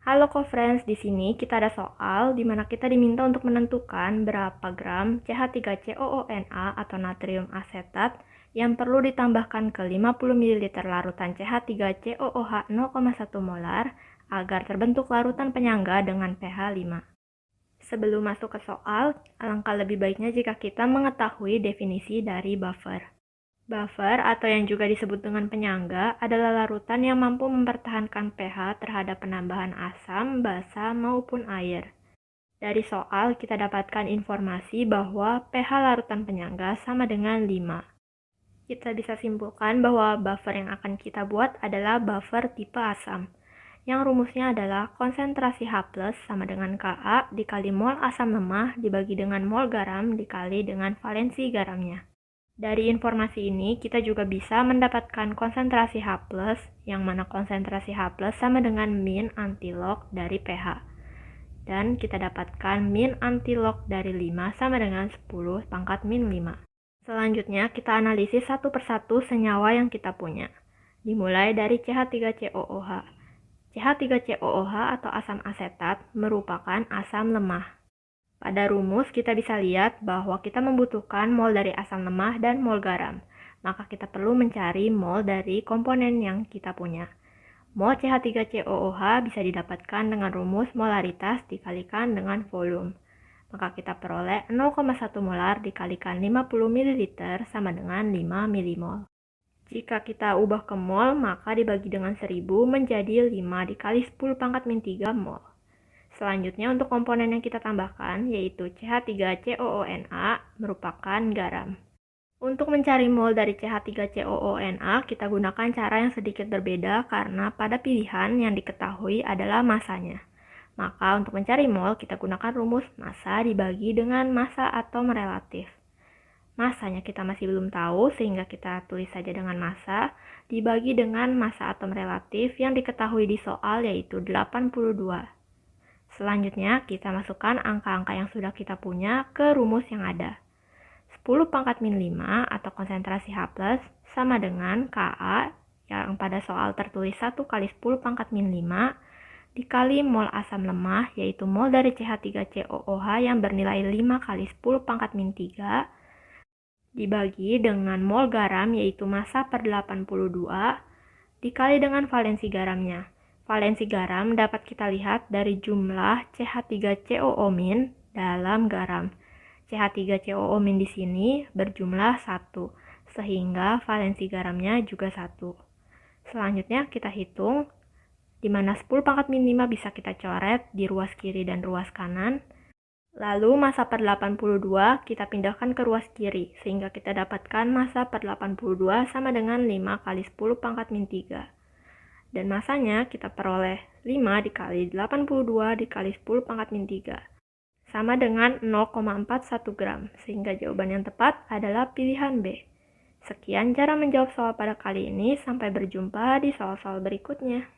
Halo co-friends, di sini kita ada soal di mana kita diminta untuk menentukan berapa gram CH3COONA atau natrium asetat yang perlu ditambahkan ke 50 ml larutan CH3COOH 0,1 molar agar terbentuk larutan penyangga dengan pH 5. Sebelum masuk ke soal, alangkah lebih baiknya jika kita mengetahui definisi dari buffer. Buffer atau yang juga disebut dengan penyangga adalah larutan yang mampu mempertahankan pH terhadap penambahan asam, basa, maupun air. Dari soal kita dapatkan informasi bahwa pH larutan penyangga sama dengan 5. Kita bisa simpulkan bahwa buffer yang akan kita buat adalah buffer tipe asam, yang rumusnya adalah konsentrasi H+ sama dengan Ka dikali mol asam lemah dibagi dengan mol garam dikali dengan valensi garamnya. Dari informasi ini, kita juga bisa mendapatkan konsentrasi H+, yang mana konsentrasi H+ sama dengan min antilog dari pH. Dan kita dapatkan min antilog dari 5 sama dengan 10 pangkat min 5. Selanjutnya, kita analisis satu persatu senyawa yang kita punya. Dimulai dari CH3COOH. CH3COOH atau asam asetat merupakan asam lemah. Pada rumus kita bisa lihat bahwa kita membutuhkan mol dari asam lemah dan mol garam. Maka kita perlu mencari mol dari komponen yang kita punya. Mol CH3COOH bisa didapatkan dengan rumus molaritas dikalikan dengan volume. Maka kita peroleh 0,1 molar dikalikan 50 ml sama dengan 5 milimol. Jika kita ubah ke mol, maka dibagi dengan 1000 menjadi 5 dikali 10 pangkat min 3 mol. Selanjutnya untuk komponen yang kita tambahkan yaitu CH3COONA merupakan garam. Untuk mencari mol dari CH3COONA kita gunakan cara yang sedikit berbeda karena pada pilihan yang diketahui adalah masanya. Maka untuk mencari mol kita gunakan rumus massa dibagi dengan massa atom relatif. Masanya kita masih belum tahu sehingga kita tulis saja dengan massa dibagi dengan massa atom relatif yang diketahui di soal yaitu 82. Selanjutnya, kita masukkan angka-angka yang sudah kita punya ke rumus yang ada. 10 pangkat min 5 atau konsentrasi H+ sama dengan Ka yang pada soal tertulis 1 kali 10 pangkat min 5 dikali mol asam lemah yaitu mol dari CH3COOH yang bernilai 5 kali 10 pangkat min 3 dibagi dengan mol garam yaitu massa per 82 dikali dengan valensi garamnya. Valensi garam dapat kita lihat dari jumlah CH3COO- dalam garam. CH3COO- di sini berjumlah 1, sehingga valensi garamnya juga 1. Selanjutnya kita hitung, di mana 10 pangkat min 5 bisa kita coret di ruas kiri dan ruas kanan. Lalu massa per 82 kita pindahkan ke ruas kiri, sehingga kita dapatkan massa per 82 sama dengan 5 kali 10 pangkat min 3. Dan massanya kita peroleh 5 dikali 82 dikali 10 pangkat min 3. Sama dengan 0,41 gram, sehingga jawaban yang tepat adalah pilihan B. Sekian cara menjawab soal pada kali ini, sampai berjumpa di soal-soal berikutnya.